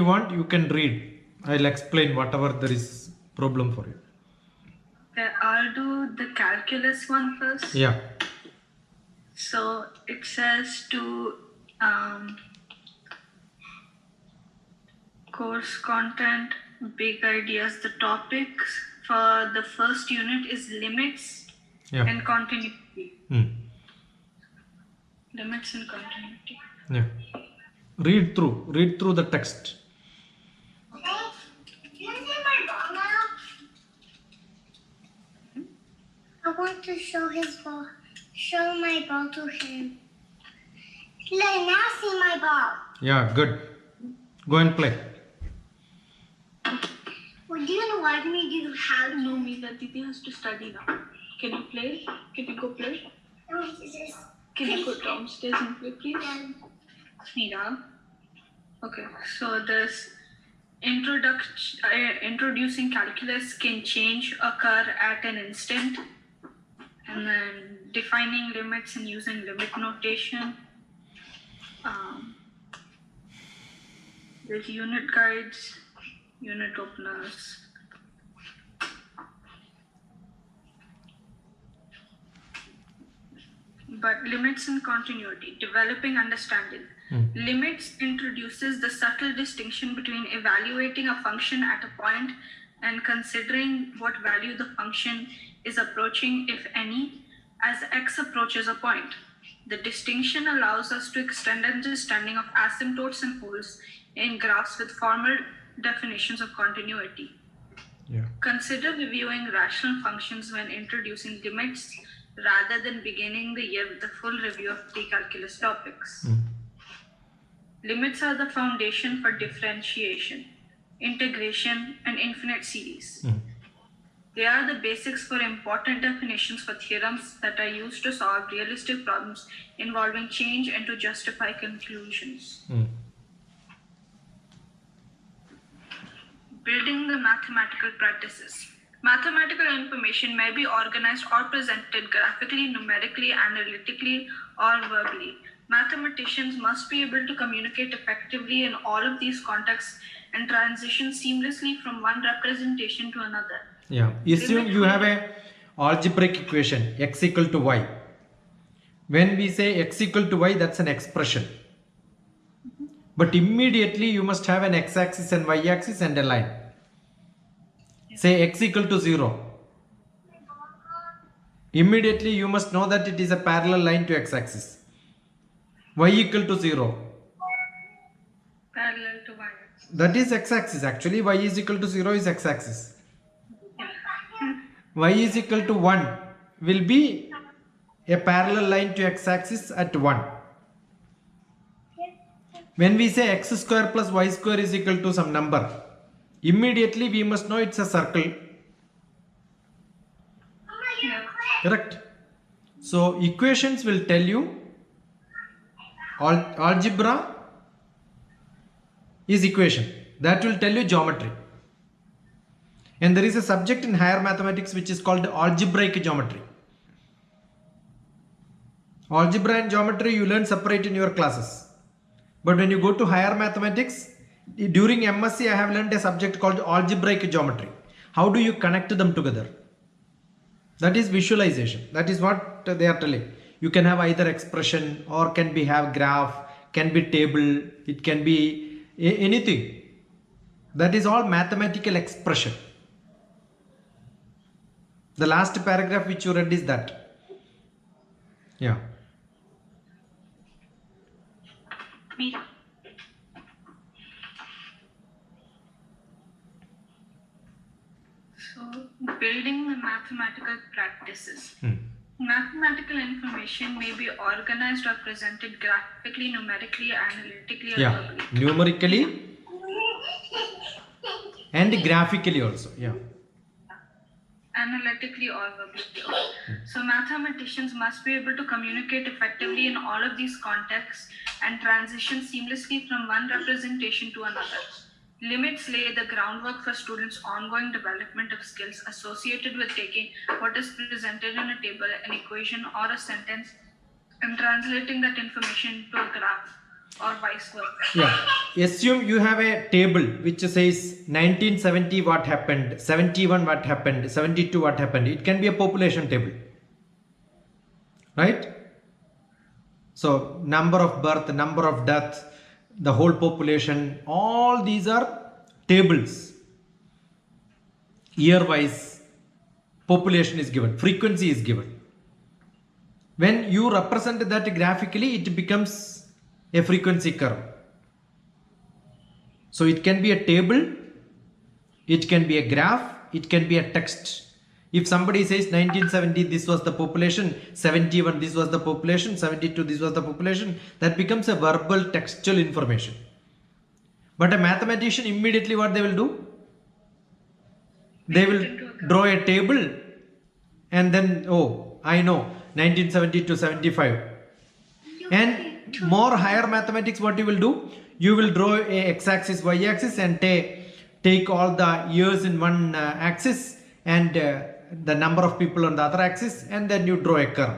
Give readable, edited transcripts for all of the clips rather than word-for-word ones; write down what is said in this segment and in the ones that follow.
you want, you can read. I'll explain whatever there is problem for you. Okay, I'll do the calculus one first. Yeah. So it says to course content, big ideas, the topics for the first unit is limits Yeah. and continuity. Limits and continuity. Yeah. Read through the text. I want to show his ball. Show my ball to him. Let now see my ball. Yeah, good. Go and play. Would you like me to how to? No, Meeta, Didi has to study now. Can you play? Can you go play? Can you go downstairs and play, please? Meeta. Okay, so this introducing calculus can change occur at an instant, and then defining limits and using limit notation. There's unit guides, unit openers. But limits and continuity, developing understanding. Limits introduces the subtle distinction between evaluating a function at a point and considering what value the function is approaching, if any, as x approaches a point. The distinction allows us to extend understanding of asymptotes and poles in graphs with formal definitions of continuity. Yeah. Consider reviewing rational functions when introducing limits rather than beginning the year with a full review of the calculus topics. Limits are the foundation for differentiation, integration, and infinite series. They are the basics for important definitions for theorems that are used to solve realistic problems involving change and to justify conclusions. Building the mathematical practices. Mathematical information may be organized or presented graphically, numerically, analytically, or verbally. Mathematicians must be able to communicate effectively in all of these contexts and transition seamlessly from one representation to another. Yeah. Assume you have a algebraic equation x equal to y. When we say x equal to y, that's an expression. But immediately you must have an x-axis and y-axis and a line. Say x equal to 0. Immediately you must know that it is a parallel line to x-axis. Y equal to 0. Parallel to y-axis. That is x-axis. Actually, y is equal to 0 is x-axis. Y is equal to 1 will be a parallel line to x-axis at 1. When we say x square plus y square is equal to some number, immediately we must know it's a circle. Correct? So equations will tell you algebra is equation. That will tell you geometry. And there is a subject in higher mathematics which is called algebraic geometry. Algebra and geometry you learn separate in your classes. But when you go to higher mathematics, during MSc I have learned a subject called algebraic geometry. How do you connect them together? That is visualization. That is what they are telling. You can have either expression or can be have graph, can be table, it can be anything. That is all mathematical expression. The last paragraph which you read is that. Yeah. Meeta. So, building the mathematical practices. Mathematical information may be organized or presented graphically, numerically, analytically, or verbally. Numerically and graphically also. Yeah. Analytically or verbally. So mathematicians must be able to communicate effectively in all of these contexts and transition seamlessly from one representation to another. Limits lay the groundwork for students' ongoing development of skills associated with taking what is presented in a table, an equation, or a sentence and translating that information to a graph. or vice versa. Yeah. Assume you have a table which says 1970 what happened, 71 what happened, 72 what happened. It can be a population table. Right? So number of birth, number of death, the whole population, all these are tables. Year wise population is given, frequency is given. When you represent that graphically, it becomes a frequency curve. So it can be a table, it can be a graph, it can be a text. If somebody says 1970 this was the population, 71 this was the population, 72 this was the population, that becomes a verbal textual information. But a mathematician immediately what they will do? They will draw a table and then, oh, I know 1970 to 75. And more higher mathematics, what you will do? You will draw a x-axis, y-axis and take all the years in one axis and the number of people on the other axis, and then you draw a curve.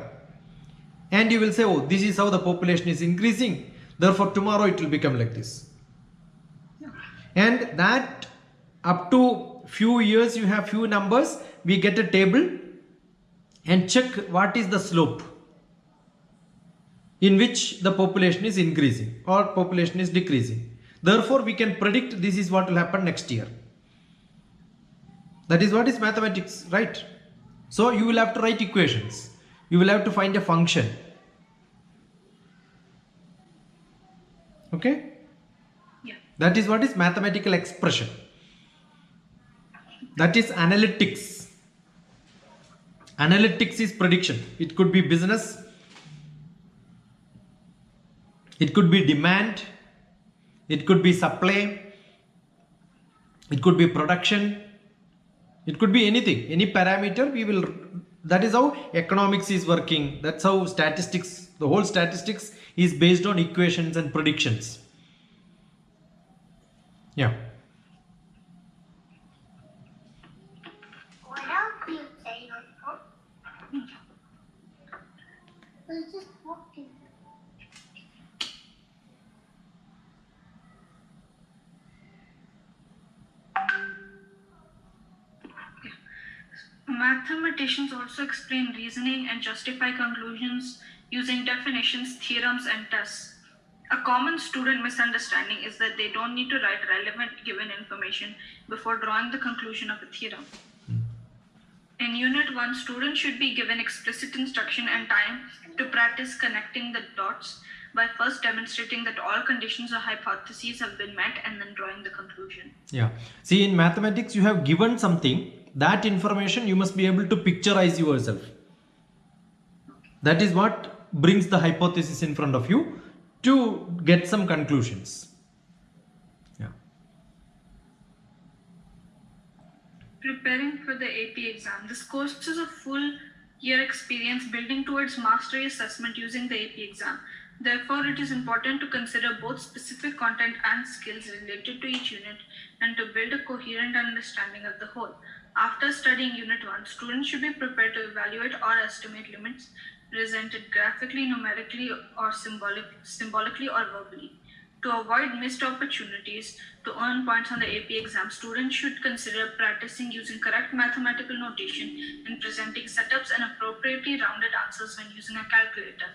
And you will say, oh, this is how the population is increasing. Therefore, tomorrow it will become like this. And that up to few years you have few numbers, we get a table and check what is the slope in which the population is increasing or population is decreasing. Therefore, we can predict this is what will happen next year. That is what is mathematics, right? So you will have to write equations. You will have to find a function. Okay? Yeah. That is what is mathematical expression. That is analytics. Analytics is prediction. It could be business. It could be demand. It could be supply. It could be production. It could be anything. Any parameter we will. That is how economics is working. That's how statistics, the whole statistics is based on equations and predictions. Yeah. What else do you say? We're just walking. Mathematicians also explain reasoning and justify conclusions using definitions, theorems, and tests. A common student misunderstanding is that they don't need to write relevant given information before drawing the conclusion of a theorem. In Unit 1, students should be given explicit instruction and time to practice connecting the dots by first demonstrating that all conditions or hypotheses have been met and then drawing the conclusion. Yeah. See, in mathematics, you have given something. That information you must be able to picturize yourself. That is what brings the hypothesis in front of you to get some conclusions. Yeah. Preparing for the AP exam. This course is a full year experience building towards mastery assessment using the AP exam. Therefore, it is important to consider both specific content and skills related to each unit and to build a coherent understanding of the whole. After studying Unit 1, students should be prepared to evaluate or estimate limits presented graphically, numerically, or symbolically or verbally. To avoid missed opportunities to earn points on the AP exam, students should consider practicing using correct mathematical notation and presenting setups and appropriately rounded answers when using a calculator.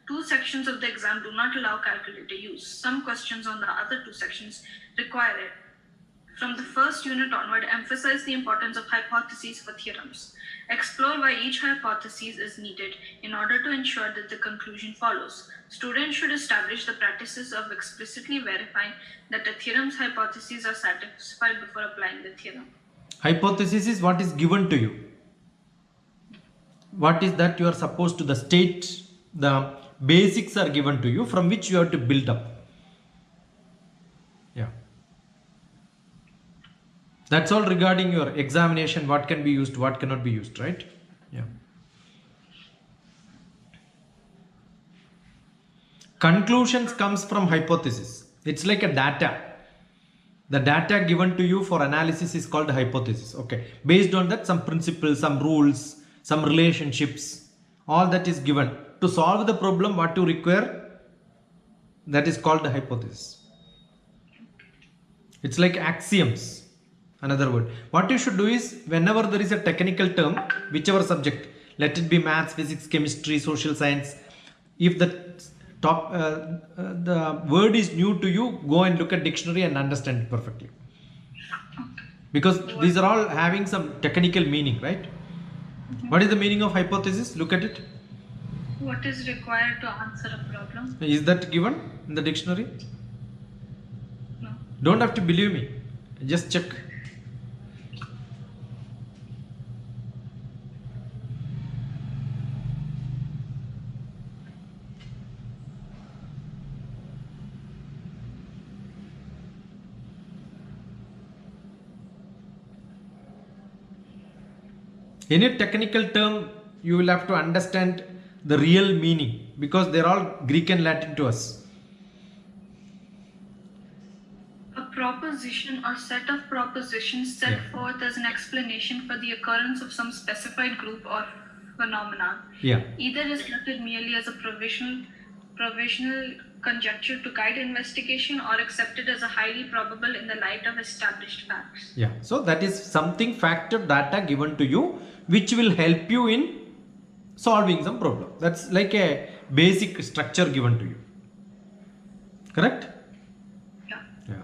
2 sections of the exam do not allow calculator use. Some questions on the other 2 sections require it. From the first unit onward, emphasize the importance of hypotheses for theorems. Explore why each hypothesis is needed in order to ensure that the conclusion follows. Students should establish the practices of explicitly verifying that the theorem's hypotheses are satisfied before applying the theorem. Hypothesis is what is given to you. What is that you are supposed to the state, the basics are given to you from which you have to build up. Yeah. That's all regarding your examination, what can be used, what cannot be used, right? Yeah. Conclusions comes from hypothesis. It's like a data. The data given to you for analysis is called hypothesis. Okay. Based on that, some principles, some rules, some relationships, all that is given. To solve the problem, what you require? That is called the hypothesis. It's like axioms, another word. What you should do is, whenever there is a technical term, whichever subject, let it be maths, physics, chemistry, social science, if the word is new to you, go and look at dictionary and understand it perfectly. Because these are all having some technical meaning, right? What is the meaning of hypothesis? Look at it. What is required to answer a problem? Is that given in the dictionary? No. Don't have to believe me. Just check. Any technical term, you will have to understand the real meaning, because they're all Greek and Latin to us. A proposition or set of propositions set Yeah. forth as an explanation for the occurrence of some specified group or phenomenon. Yeah. Either is noted merely as a provisional conjecture to guide investigation, or accepted as a highly probable in the light of established facts. Yeah. So that is something, factor data given to you, which will help you in solving some problem. That's like a basic structure given to you. Correct? Yeah. Yeah.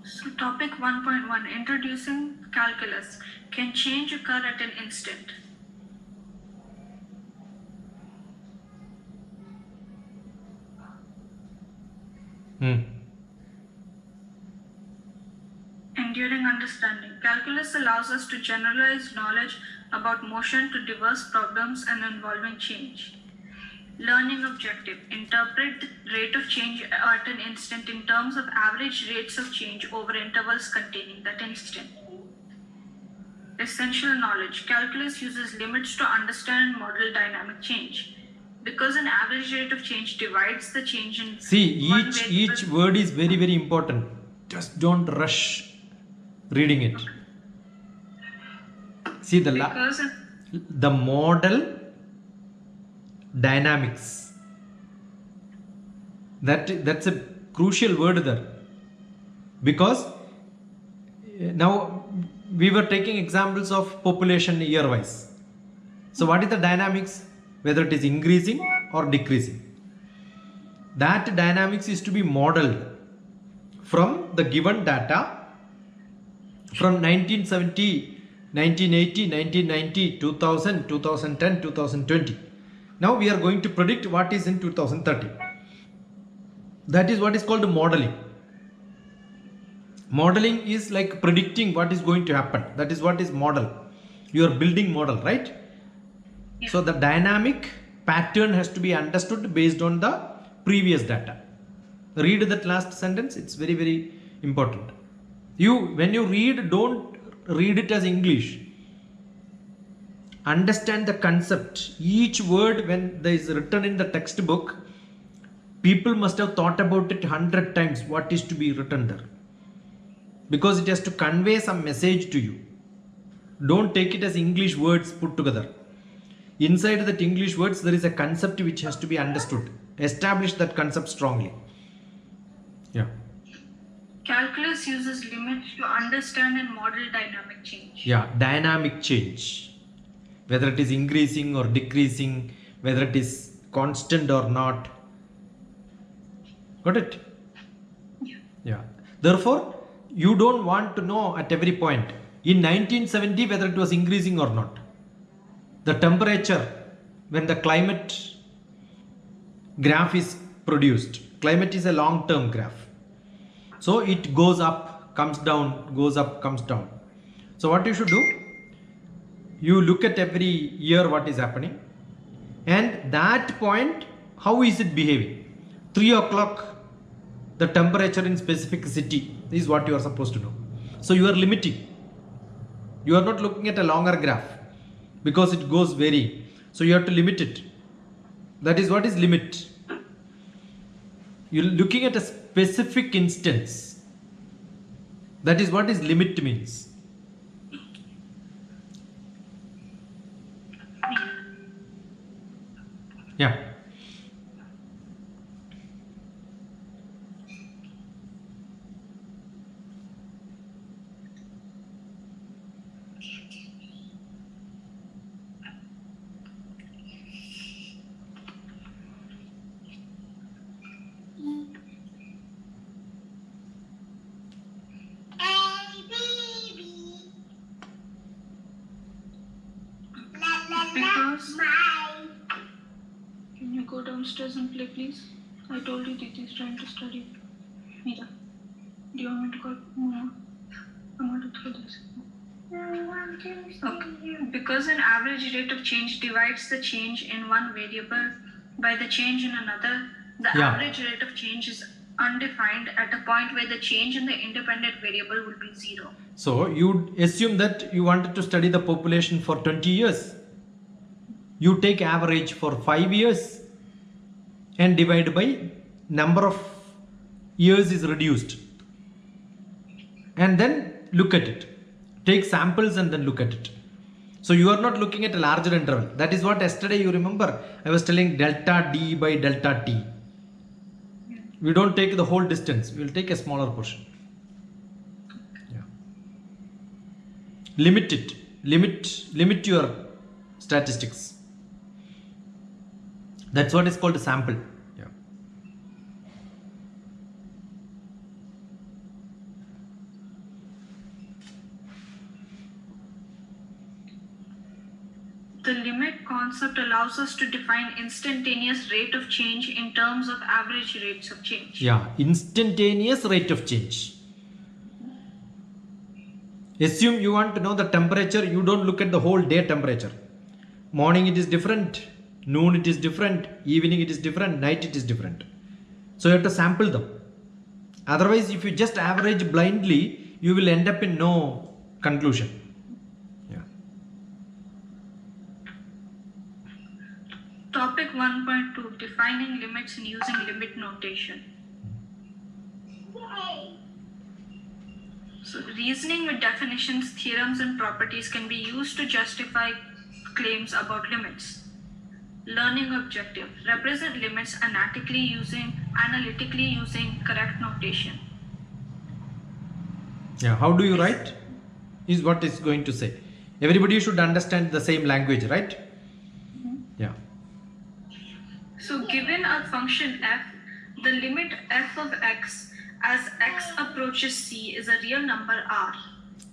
So topic 1.1, introducing calculus. Can change occur at an instant? Enduring understanding. Calculus allows us to generalize knowledge about motion to diverse problems and involving change. Learning objective. Interpret the rate of change at an instant in terms of average rates of change over intervals containing that instant. Essential knowledge. Calculus uses limits to understand and model dynamic change. Because an average rate of change divides the change in See, one each variable- word is very, very important. Just don't rush reading it. See because the model dynamics. That's a crucial word there. Because now we were taking examples of population year wise. So what is the dynamics? Whether it is increasing or decreasing. That dynamics is to be modeled from the given data from 1970, 1980, 1990, 2000, 2010, 2020. Now we are going to predict what is in 2030. That is what is called modeling. Modeling is like predicting what is going to happen. That is what is model. You are building model, right? Yeah. So the dynamic pattern has to be understood based on the previous data. Read that last sentence. It's very, very important. When you read, don't read it as English. Understand the concept. Each word, when there is written in the textbook, people must have thought about it 100 times what is to be written there. Because it has to convey some message to you. Don't take it as English words put together. Inside that English words, there is a concept which has to be understood. Establish that concept strongly. Yeah. calculus uses limits to understand and model dynamic change. Yeah, dynamic change. Whether it is increasing or decreasing, whether it is constant or not. Got it? Yeah. Yeah. Therefore, you don't want to know at every point in 1970 whether it was increasing or not. The temperature, when the climate graph is produced, climate is a long-term graph. So it goes up, comes down, goes up, comes down. So what you should do? You look at every year what is happening, and that point, how is it behaving? 3 o'clock, the temperature in specific city is what you are supposed to know. So you are limiting. You are not looking at a longer graph because it goes vary. So you have to limit it. That is what is limit. You're looking at a specific instance. That is what is limit means. Yeah. A, B, B. La, la, la, Because- my. Can you go downstairs and play, please? I told you Diti is trying to study. Mira, do you want me to call Mama? I want to throw this. I want to see Okay. you. Because an average rate of change divides the change in one variable by the change in another, the Yeah. average rate of change is undefined at a point where the change in the independent variable will be 0. So you assume that you wanted to study the population for 20 years. You take average for 5 years and divide by number of years is reduced. And then look at it. Take samples and then look at it. So you are not looking at a larger interval. That is what yesterday you remember. I was telling delta D by delta T. We don't take the whole distance. We will take a smaller portion. Yeah. Limit it. Limit your statistics. That's what is called a sample. Yeah. The limit concept allows us to define instantaneous rate of change in terms of average rates of change. Yeah. Instantaneous rate of change. Assume you want to know the temperature. You don't look at the whole day temperature. Morning it is different. Noon it is different. Evening it is different. Night it is different. So you have to sample them. Otherwise, if you just average blindly, you will end up in no conclusion. Yeah. Topic 1.2, defining limits and using limit notation. Yay. So reasoning with definitions, theorems and properties can be used to justify claims about limits. Learning objective, represent limits analytically using correct notation. Yeah. How do you write? Is what is going to say. Everybody should understand the same language, right? Yeah. So given a function f, the limit f of x as x approaches c is a real number r.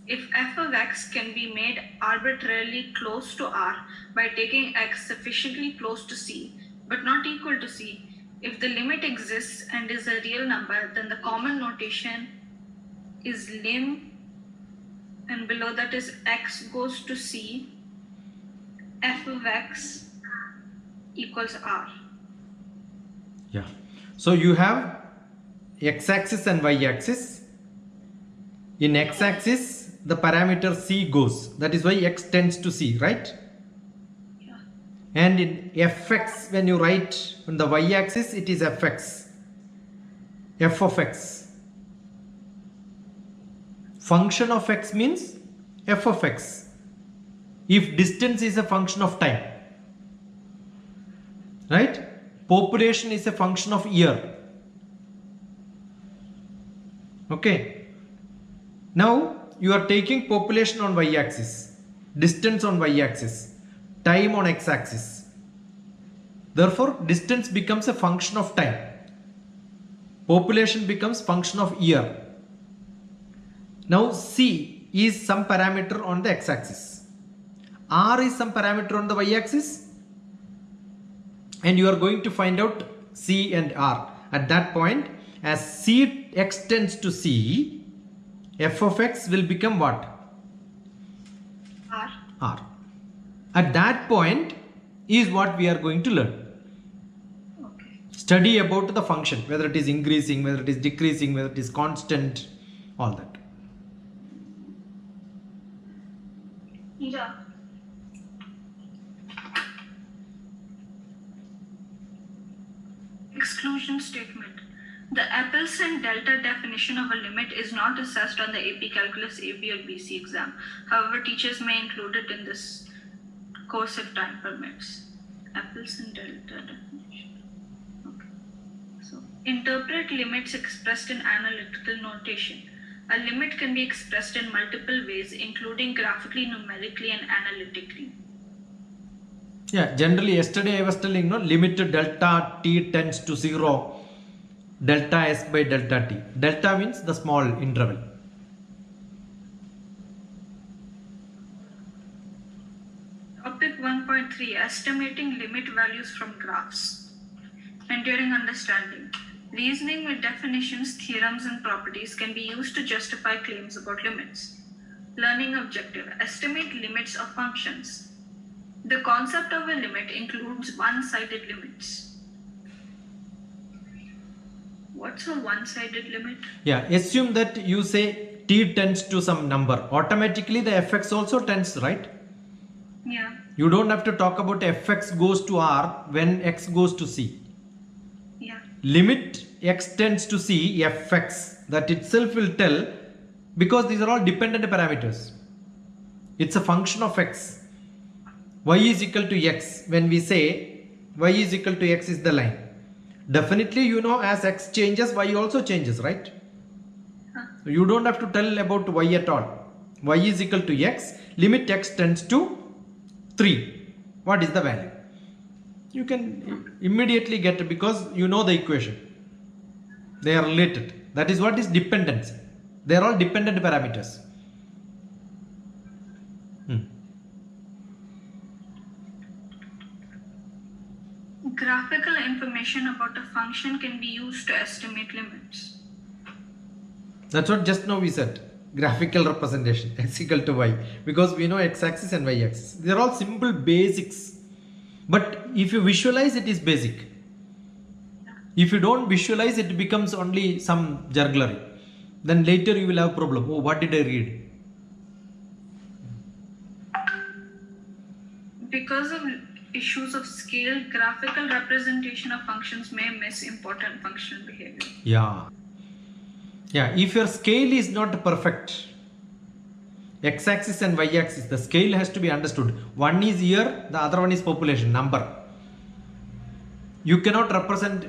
If f of x can be made arbitrarily close to r by taking x sufficiently close to c but not equal to c, if the limit exists and is a real number, then the common notation is lim, and below that is x goes to c, f of x equals r. Yeah. So you have x-axis and y-axis. In x-axis, the parameter c goes. That is why x tends to c, right? Yeah. And in fx, when you write on the y-axis, it is fx. F of x. Function of x means f of x. If distance is a function of time, right? Population is a function of year. Okay. Now you are taking population on y-axis, distance on y-axis, time on x-axis. Therefore, distance becomes a function of time. Population becomes function of year. Now c is some parameter on the x-axis. R is some parameter on the y-axis. And you are going to find out c and r. At that point, as c extends to c, f of x will become what? R. R. At that point is what we are going to learn. Okay. Study about the function, whether it is increasing, whether it is decreasing, whether it is constant, all that. Mira. Exclusion statement. The Appelson delta definition of a limit is not assessed on the AP Calculus AB or BC exam. However, teachers may include it in this course if time permits. Appleson delta definition. Okay. So, interpret limits expressed in analytical notation. A limit can be expressed in multiple ways, including graphically, numerically, and analytically. Yeah, generally yesterday I was telling, no, limit delta t tends to 0, delta s by delta t. Delta means the small interval. Topic 1.3, estimating limit values from graphs. Enduring understanding. Reasoning with definitions, theorems, and properties can be used to justify claims about limits. Learning objective. Estimate limits of functions. The concept of a limit includes one-sided limits. What's a one-sided limit? Yeah, assume that you say t tends to some number. Automatically the fx also tends, right? Yeah. You don't have to talk about fx goes to r when x goes to c. Yeah. Limit x tends to c fx, that itself will tell, because these are all dependent parameters. It's a function of x. Y is equal to x. When we say y is equal to x is the line. Definitely, you know, as x changes, y also changes, right? So you don't have to tell about y at all. Y is equal to x. Limit x tends to 3. What is the value? You can immediately get it because you know the equation. They are related. That is what is dependency. They are all dependent parameters. Graphical information about a function can be used to estimate limits. That's what just now we said. Graphical representation x equal to y, because we know x-axis and y-axis. They are all simple basics. But if you visualize, it is basic. If you don't visualize, it becomes only some jugglery. Then later you will have problem. Oh, what did I read? Because of issues of scale, graphical representation of functions may miss important functional behavior. Yeah. Yeah, if your scale is not perfect, x-axis and y-axis, the scale has to be understood. One is year, the other one is population, number. You cannot represent,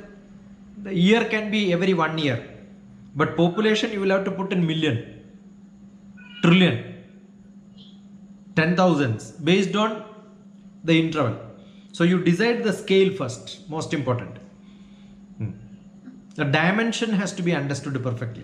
the year can be every 1 year, but population you will have to put in million, trillion, 10,000s based on the interval. So you decide the scale first, most important. The dimension has to be understood perfectly.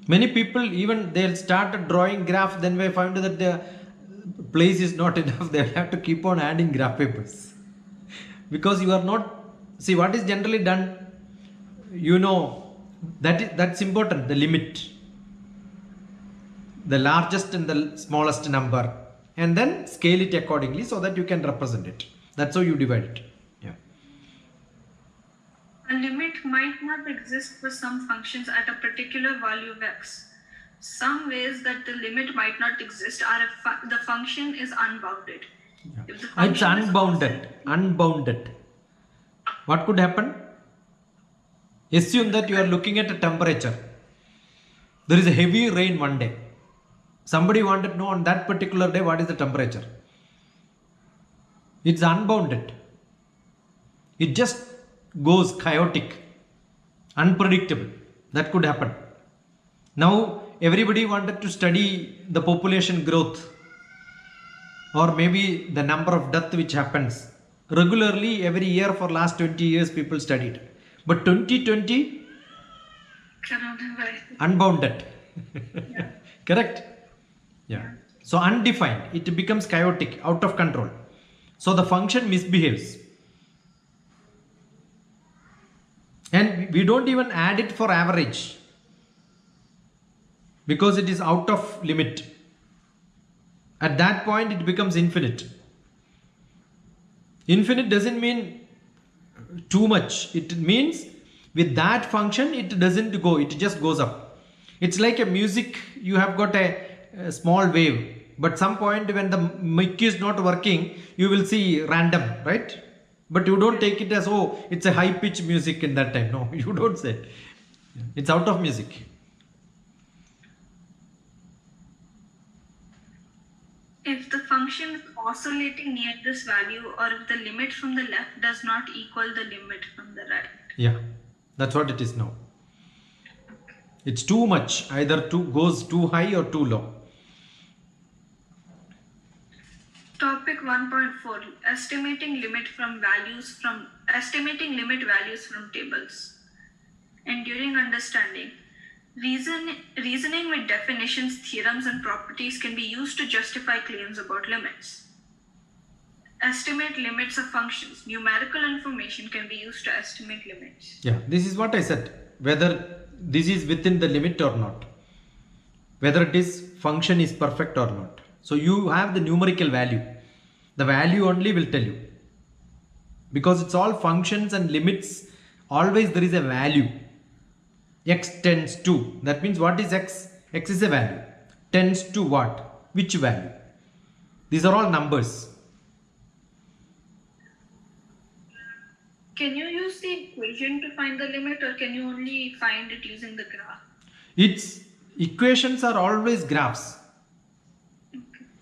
Many people, even they'll start drawing graph, then they find that the place is not enough. They'll have to keep on adding graph papers. Because you are not, see what is generally done, you know, that's important, the limit. The largest and the smallest number, and then scale it accordingly so that you can represent it. That's how you divide it. Yeah. A limit might not exist for some functions at a particular value of x. Some ways that the limit might not exist are if the function is unbounded. Yeah. If the It's function is unbounded. Unbounded. What could happen? Assume that you are looking at a temperature. There is a heavy rain one day. Somebody wanted to know on that particular day what is the temperature. It's unbounded. It just goes chaotic, unpredictable. That could happen. Now everybody wanted to study the population growth or maybe the number of death which happens. Regularly every year for last 20 years people studied. But 2020, coronavirus. unbounded. Yeah. Correct? Yeah. So undefined, it becomes chaotic, out of control. So the function misbehaves. And we don't even add it for average because it is out of limit. At that point, it becomes infinite. Infinite doesn't mean too much. It means with that function, it doesn't go, it just goes up. It's like a music, you have got a small wave, but some point when the mic is not working, you will see random, right? But you don't take it as, oh, it's a high pitch music in that time. No, you don't say. It's out of music. If the function is oscillating near this value, or if the limit from the left does not equal the limit from the right. Yeah, that's what it is now. It's too much. Either goes too high or too low. Topic 1.4, estimating limit values from tables. Enduring understanding. Reasoning with definitions, theorems, and properties can be used to justify claims about limits. Estimate limits of functions. Numerical information can be used to estimate limits. Yeah, this is what I said. Whether this is within the limit or not. Whether it is function is perfect or not. So you have the numerical value. The value only will tell you. Because it's all functions and limits. Always there is a value. X tends to. That means what is X? X is a value. Tends to what? Which value? These are all numbers. Can you use the equation to find the limit, or can you only find it using the graph? Its equations are always graphs.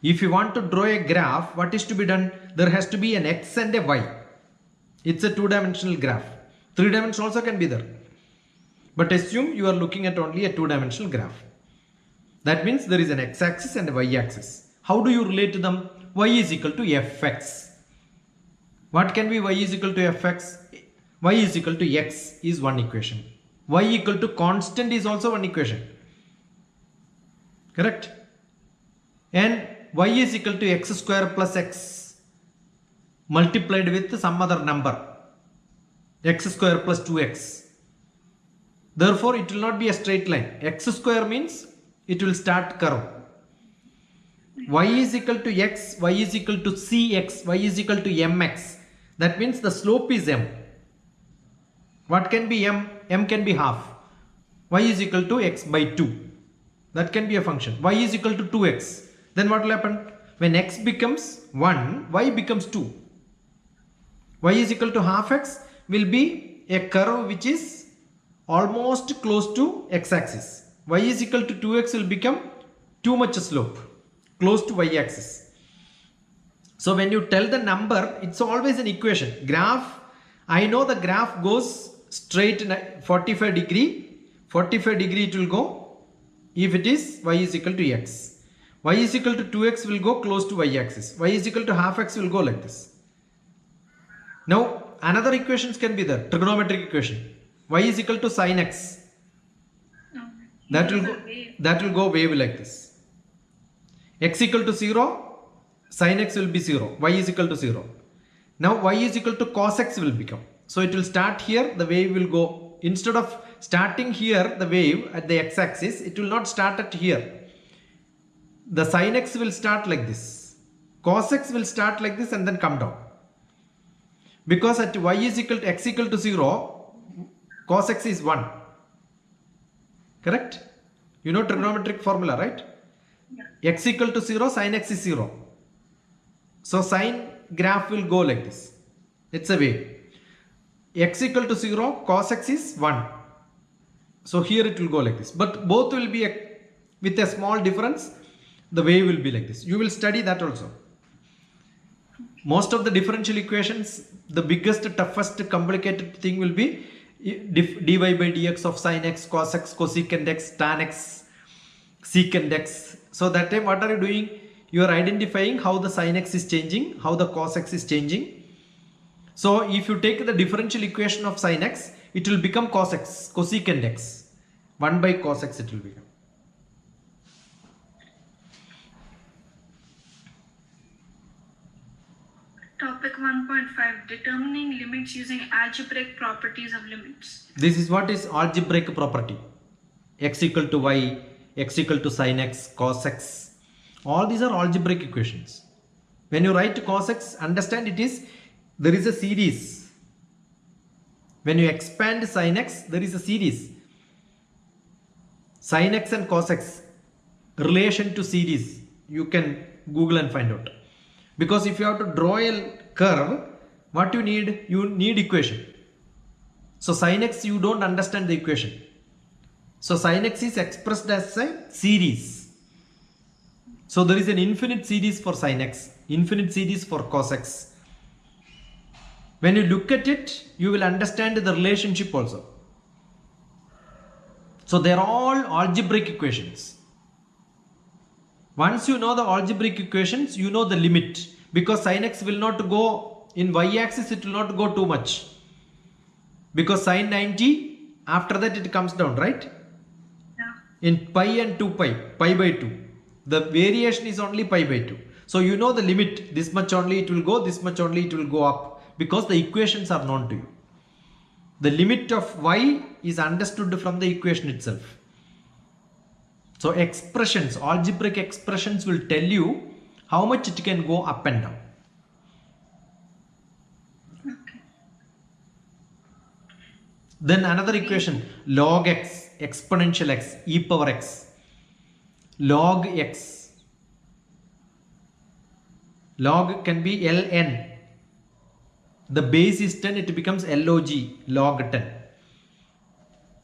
If you want to draw a graph, what is to be done? There has to be an X and a Y. It's a two-dimensional graph. Three dimensions also can be there. But assume you are looking at only a two-dimensional graph. That means there is an x-axis and a y-axis. How do you relate to them? Y is equal to fx. What can be y is equal to fx? Y is equal to x is one equation. Y equal to constant is also one equation. Correct? And y is equal to x square plus x multiplied with some other number. X square plus 2x. Therefore, it will not be a straight line. X square means it will start curve. Y is equal to x, y is equal to cx, y is equal to mx. That means the slope is m. What can be m? M can be half. Y is equal to x by 2. That can be a function. Y is equal to 2x. Then what will happen? When x becomes 1, y becomes 2. Y is equal to half x will be a curve which is almost close to x-axis. Y is equal to 2x will become too much slope, close to y-axis. So when you tell the number, it's always an equation. Graph, I know the graph goes straight in 45 degree. 45 degree it will go if it is y is equal to x. Y is equal to 2x will go close to y-axis. Y is equal to half x will go like this. Now another equations can be there. Trigonometric equation. Y is equal to sin x. That will go wave like this. X equal to 0, sin x will be 0. Y is equal to 0. Now y is equal to cos x will become. So it will start here, the wave will go. Instead of starting here, the wave at the x-axis, it will not start at here. The sin x will start like this. Cos x will start like this and then come down. Because at y is equal to x equal to 0, cos x is 1. Correct? You know trigonometric formula, right? Yeah. X equal to 0, sin x is 0. So sine graph will go like this. It's a wave. X equal to 0, cos x is 1. So here it will go like this. But both will be with a small difference. The wave will be like this. You will study that also. Most of the differential equations, the biggest, toughest, complicated thing will be dy by dx of sin x, cos x, cosecant x, tan x, secant x. So that time what are you doing? You are identifying how the sin x is changing, how the cos x is changing. So if you take the differential equation of sin x, it will become cos x, cosecant x. 1 by cos x it will become. Topic 1.5, determining limits using algebraic properties of limits. This is what is algebraic property. X equal to y, x equal to sin x, cos x. All these are algebraic equations. When you write cos x, understand there is a series. When you expand sin x, there is a series. Sin x and cos x, relation to series, you can Google and find out. Because if you have to draw a curve, What you need? You need equation. So sin x, you don't understand the equation. So sin x is expressed as a series. So there is an infinite series for sin x, infinite series for cos x. When you look at it, you will understand the relationship also. So they are all algebraic equations. Once you know the algebraic equations, you know the limit, because sin x will not go in y-axis, it will not go too much, because sin 90, after that it comes down, right? Yeah. In pi and 2 pi, pi by 2, the variation is only pi by 2. So you know the limit, this much only it will go, this much only it will go up, because the equations are known to you. The limit of y is understood from the equation itself. So expressions, algebraic expressions will tell you how much it can go up and down. Okay. Then another equation, log x, exponential x, e power x, log x. Log can be ln. The base is 10, it becomes log, log 10.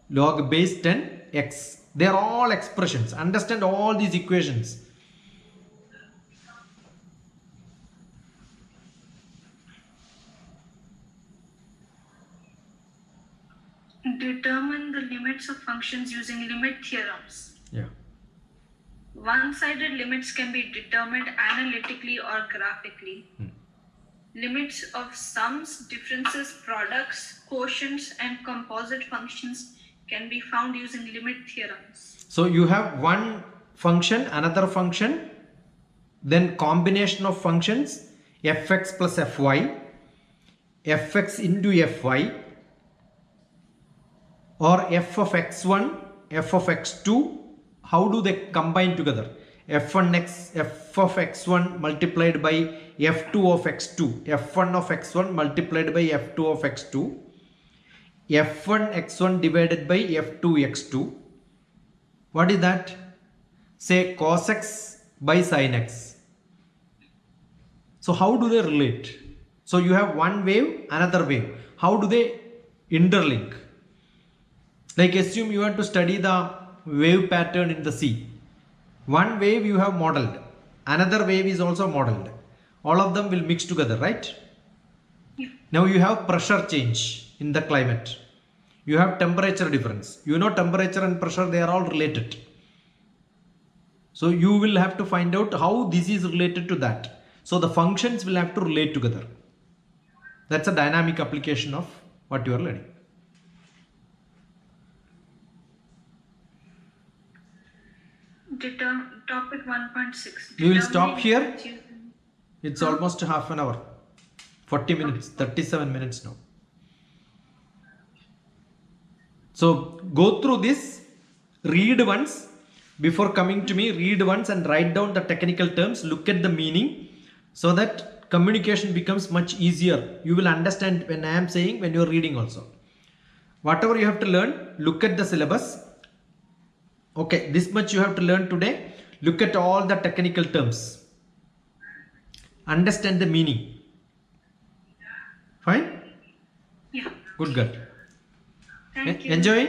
Log base 10 x. They are all expressions. Understand all these equations. Determine the limits of functions using limit theorems. Yeah. One-sided limits can be determined analytically or graphically. Limits of sums, differences, products, quotients, and composite functions can be found using limit theorems. So you have one function, another function, then combination of functions, fx plus fy, fx into fy, or f of x1, f of x2. How do they combine together? f1x, f of x1 multiplied by f2 of x2, f1 of x1 multiplied by f2 of x2, f1 x1 divided by f2 x2. What is that? Say cos x by sin x. So how do they relate? So you have one wave, another wave. How do they interlink? Like assume you want to study the wave pattern in the sea. One wave you have modeled, another wave is also modeled. All of them will mix together, right? Yeah. Now you have pressure change in the climate. You have temperature difference. You know temperature and pressure, they are all related. So you will have to find out how this is related to that. So the functions will have to relate together. That's a dynamic application of what you are learning. Topic 1.6. We will stop Determining here. limits using- It's almost half an hour. 40 minutes, 37 minutes now. So go through this, read once, before coming to me, read once and write down the technical terms, look at the meaning, so that communication becomes much easier. You will understand when I am saying, when you are reading also. Whatever you have to learn, look at the syllabus. Okay, this much you have to learn today. Look at all the technical terms. Understand the meaning. Fine? Yeah. Good girl. Thank you. Enjoy?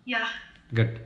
Yeah. Good.